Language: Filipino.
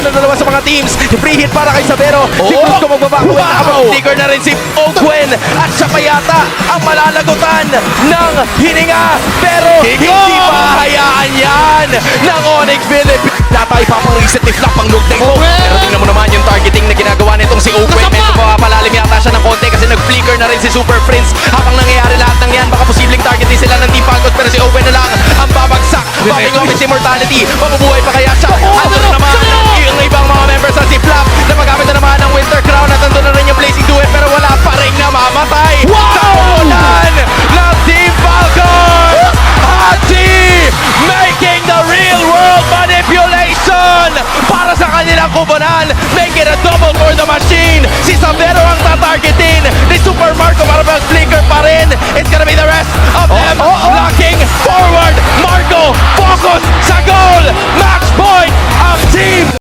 ng dalawa sa mga teams. Free hit para kay Sabero. Si Cusco magbabago. Nakapag-flicker na rin si Ogwen. At siya pa yata ang malalagutan ng hininga. Pero hindi mahayaan yan ng Onyx Philippines. Yata ipapang-reset ni Flap ang look na ito. Pero tingnan mo naman yung targeting na ginagawa nitong si Ogwen. Medyo mapapalalim yata siya ng konti kasi nag-flicker na rin si Super Prince. Habang nangyayari lahat ng yan, baka posibleng targeting sila ng Team Falcons. Pero si Ogwen na lang ang babagsak. Popping off his immortality. Mabubuhay pa kaya siya. Ano na naman yung ibang mga members sa si Flap na magamit na naman ng Winter Crown at nandun na rin yung Blazing Duet pero wala pa rin namamatay sa pulan ng Team Falcons. Haji making the real world manipulation para sa kanilang kubonan. Make it a double for the machine. Si Sabero ang tatargetin ni Super Marco para mag-flicker pa rin. It's gonna be the rest of them locking forward.